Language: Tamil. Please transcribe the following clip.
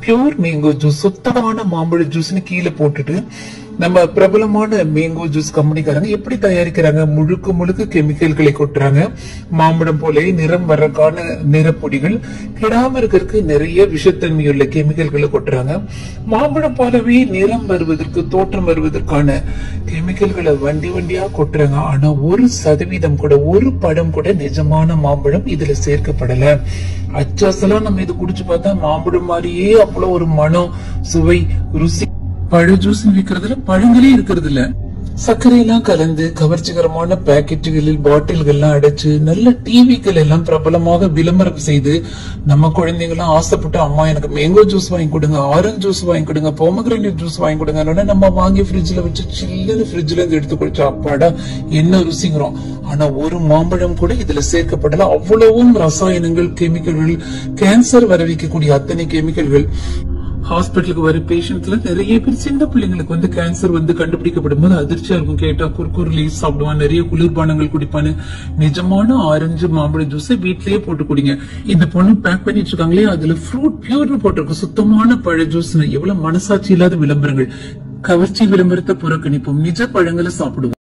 பியூர் மேங்கோ ஜூஸ், சுத்தமான மாம்பழ ஜூஸ்னு கீழே போட்டுட்டு நம்ம பிரபலமான மேங்கோ ஜூஸ் கம்பெனிக்காரங்க எப்படி தயாரிக்கிறாங்க? முழுக்க முழுக்க கெமிக்கல்களை கொட்டுறாங்க. மாம்பழம் போல நிறம் வர்றதுக்கான நிறப்பொடிகள், கிடாம இருக்கிறதுக்கு நிறைய விஷத்தன்மையுள்ள கெமிக்கல்களை கொட்டுறாங்க. மாம்பழம் போலவே நிறம் வருவதற்கு, தோற்றம் வருவதற்கான கெமிக்கல்களை வண்டி வண்டியா கொட்டுறாங்க. ஆனா 1% கூட, ஒரு படம் கூட நிஜமான மாம்பழம் இதுல சேர்க்கப்படல. அச்சாசலாம் நம்ம இது குடிச்சு பார்த்தா மாம்பழம் மாதிரியே அவ்வளவு ஒரு மனம், சுவை, ருசி. பழ ஜூஸ் விற்கிறதுல பழங்களே இருக்கிறது இல்ல. சர்க்கரையெல்லாம் கலந்து கவர்ச்சிகரமான பாக்கெட்டுகளில் பாட்டில்கள்லாம் அடைச்சு நல்ல டிவிக்கள் எல்லாம் பிரபலமாக விளம்பரம் செய்து நம்ம குழந்தைங்க எல்லாம் ஆசைப்பட்டு, அம்மா எனக்கு மேங்கோ ஜூஸ் வாங்கி கொடுங்க, ஆரஞ்சு ஜூஸ் வாங்கி கொடுங்க, பொமக்ரேனேட் ஜூஸ் வாங்கி கொடுங்க, நம்ம வாங்கி ஃப்ரிட்ஜ்ல வச்சு சில்லுன்னு ஃப்ரிட்ஜ்ல இருந்து எடுத்து குடிச்சா அப்பாடா என்ன ருசிங்கிறோம். ஆனா ஒரு மாம்பழம் கூட இதுல சேர்க்கப்படல. அவ்வளவும் ரசாயனங்கள், கெமிக்கல்கள், கேன்சர் வர வைக்கக்கூடிய அத்தனை கெமிக்கல்கள். ஹாஸ்பிட்டலுக்கு வர பேஷண்ட்ல நிறைய பேர் சின்ன பிள்ளைங்களுக்கு வந்து கேன்சர் வந்து கண்டுபிடிக்கப்படும் போது அதிர்ச்சியா இருக்கும். கேட்டா குர்குர் லீஸ் சாப்பிடுவான், நிறைய குளிர்பானங்கள் குடிப்பான்னு. நிஜமான ஆரஞ்சு மாம்பழ ஜூஸ் வீட்லயே போட்டு குடிங்க. இந்த பொண்ணு பேக் பண்ணிட்டு இருக்காங்களே, அதுல ஃப்ரூட் பியூர்னு போட்டிருக்கு, சுத்தமான பழ ஜூஸ். எவ்வளவு மனசாட்சி இல்லாத விளம்பரங்கள். கவர்ச்சி விளம்பரத்தை புறக்கணிப்போம், நிஜ பழங்களை சாப்பிடுவோம்.